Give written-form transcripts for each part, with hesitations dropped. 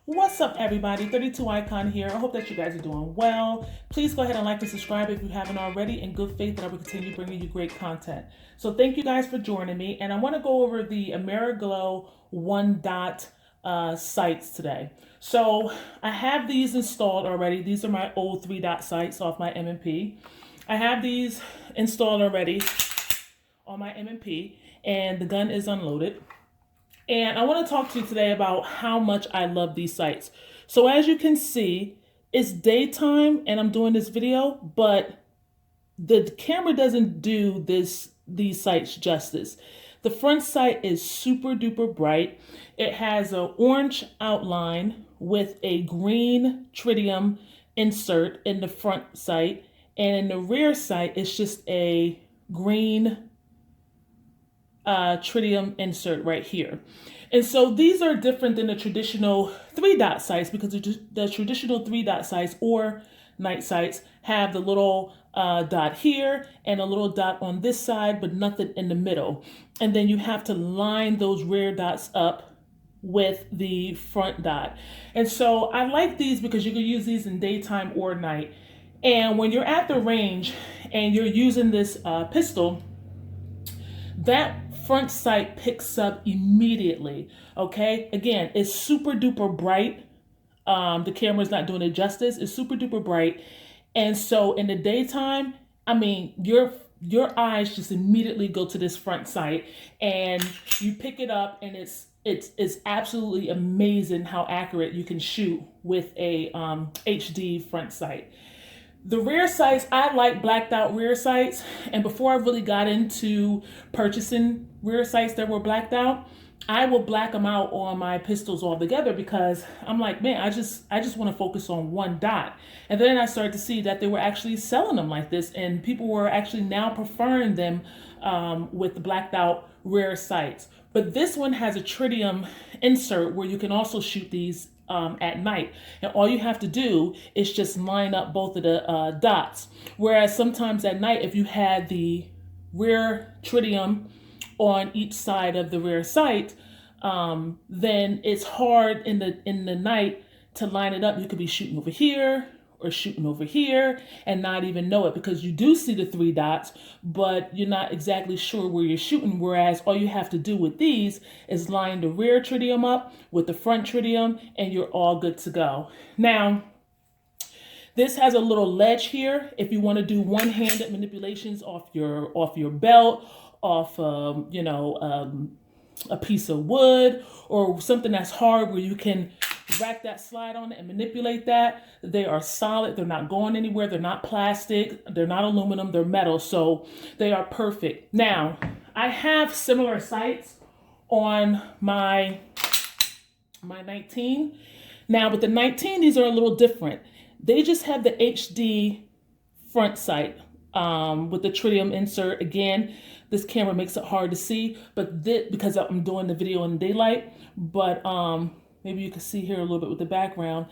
What's up, everybody? 32 Icon here. I hope that you guys are doing well. Please go ahead and like and subscribe if you haven't already, in good faith that I will continue bringing you great content. So thank you guys for joining me, and I want to go over the Ameriglo one dot sights today. So I have these installed already. These are my old 3-dot sights off my M&P. I have these installed already on my M&P, and the gun is unloaded. And I want to talk to you today about how much I love these sights. So as you can see, it's daytime and I'm doing this video, but the camera doesn't do these sights justice. The front sight is super duper bright. It has an orange outline with a green tritium insert in the front sight, and in the rear sight it's just a green tritium insert right here. And so these are different than the traditional 3-dot sights, because the traditional 3-dot sights or night sights have the little dot here and a little dot on this side, but nothing in the middle. And then you have to line those rear dots up with the front dot. And so I like these because you can use these in daytime or night. And when you're at the range and you're using this pistol, that front sight picks up immediately. Okay, again, it's super duper bright. The camera's not doing it justice. It's super duper bright, and so in the daytime, I mean, your eyes just immediately go to this front sight, and you pick it up, and it's absolutely amazing how accurate you can shoot with a HD front sight. The rear sights, I like blacked out rear sights, and before I really got into purchasing rear sights that were blacked out, I will black them out on my pistols altogether, because I'm like, man, I just want to focus on one dot. And then I started to see that they were actually selling them like this, and people were actually now preferring them with the blacked out rear sights. But this one has a tritium insert where you can also shoot these at night, and all you have to do is just line up both of the dots. Whereas sometimes at night, if you had the rear tritium on each side of the rear sight, then it's hard in the night to line it up. You could be shooting over here or shooting over here and not even know it, because you do see the 3 dots, but you're not exactly sure where you're shooting. Whereas all you have to do with these is line the rear tritium up with the front tritium, and you're all good to go. Now, this has a little ledge here if you want to do one-handed manipulations off your belt, off a piece of wood or something that's hard, where you can rack that slide on it and manipulate that. They are solid. They're not going anywhere. They're not plastic. They're not aluminum. They're metal. So they are perfect. Now, I have similar sights on my 19. Now, with the 19, these are a little different. They just have the HD front sight with the tritium insert. Again, this camera makes it hard to see, but because I'm doing the video in daylight, but maybe you can see here a little bit with the background,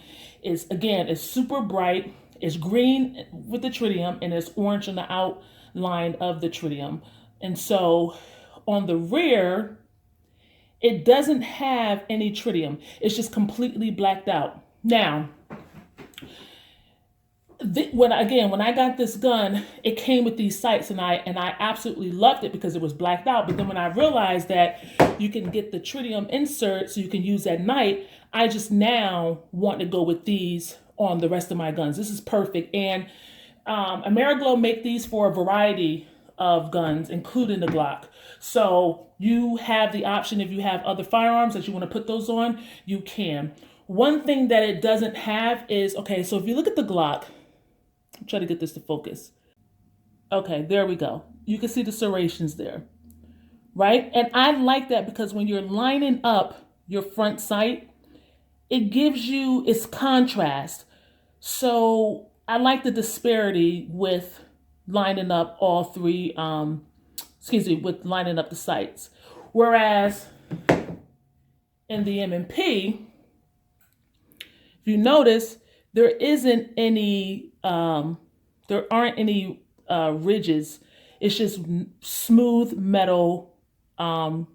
is again, it's super bright. It's green with the tritium, and it's orange on the outline of the tritium. And so on the rear, it doesn't have any tritium. It's just completely blacked out. Now, when I got this gun, it came with these sights, and I absolutely loved it because it was blacked out. But then when I realized that you can get the tritium insert so you can use at night, I just now want to go with these on the rest of my guns. This is perfect. And Ameriglo make these for a variety of guns, including the Glock. So you have the option, if you have other firearms that you want to put those on, you can. One thing that it doesn't have is, okay, so if you look at the Glock, try to get this to focus. Okay, there we go. You can see the serrations there, right? And I like that because when you're lining up your front sight, it gives you its contrast. So I like the disparity with lining up all three, with lining up the sights. Whereas in the M&P, if you notice, there isn't any, there aren't any ridges. It's just smooth metal, a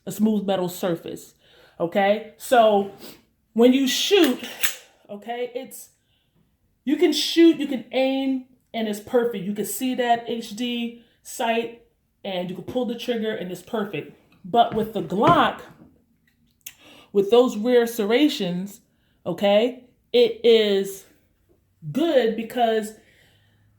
smooth metal surface. Okay, so when you shoot, okay, you can shoot, you can aim, and it's perfect. You can see that HD sight, and you can pull the trigger, and it's perfect. But with the Glock, with those rear serrations, okay, it is good because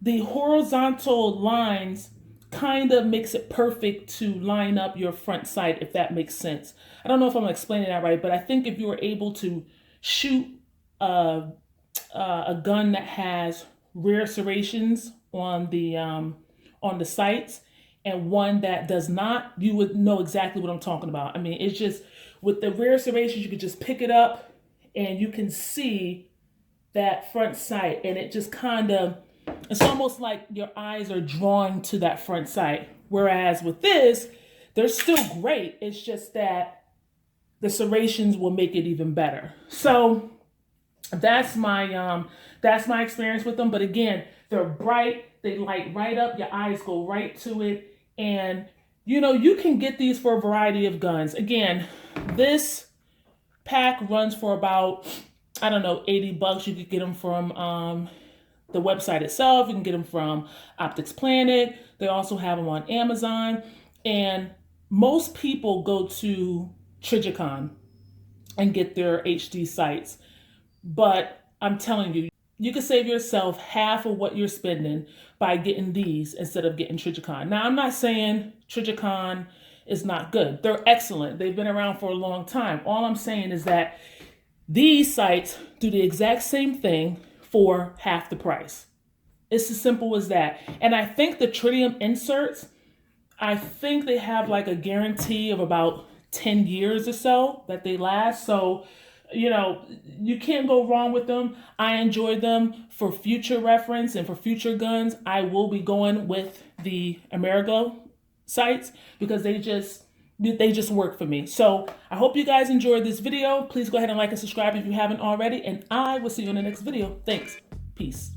the horizontal lines kind of makes it perfect to line up your front sight, if that makes sense. I don't know if I'm explaining that right, but I think if you were able to shoot a gun that has rear serrations on the sights and one that does not, you would know exactly what I'm talking about. I mean, it's just with the rear serrations, you could just pick it up and you can see that front sight, and it just kind of, it's almost like your eyes are drawn to that front sight. Whereas with this, they're still great. It's just that the serrations will make it even better. So that's my experience with them. But again, they're bright. They light right up. Your eyes go right to it. And you can get these for a variety of guns. Again, this pack runs for about, I don't know, $80. You could get them from the website itself. You can get them from Optics Planet. They also have them on Amazon. And most people go to Trijicon and get their HD sights. But I'm telling you, you can save yourself half of what you're spending by getting these instead of getting Trijicon. Now, I'm not saying Trijicon is not good. They're excellent. They've been around for a long time. All I'm saying is that these sights do the exact same thing for half the price. It's as simple as that. And I think the tritium inserts, I think they have like a guarantee of about 10 years or so that they last. So, you can't go wrong with them. I enjoy them for future reference and for future guns. I will be going with the Ameriglo sights because they just work for me. So I hope you guys enjoyed this video. Please go ahead and like and subscribe if you haven't already. And I will see you in the next video. Thanks. Peace.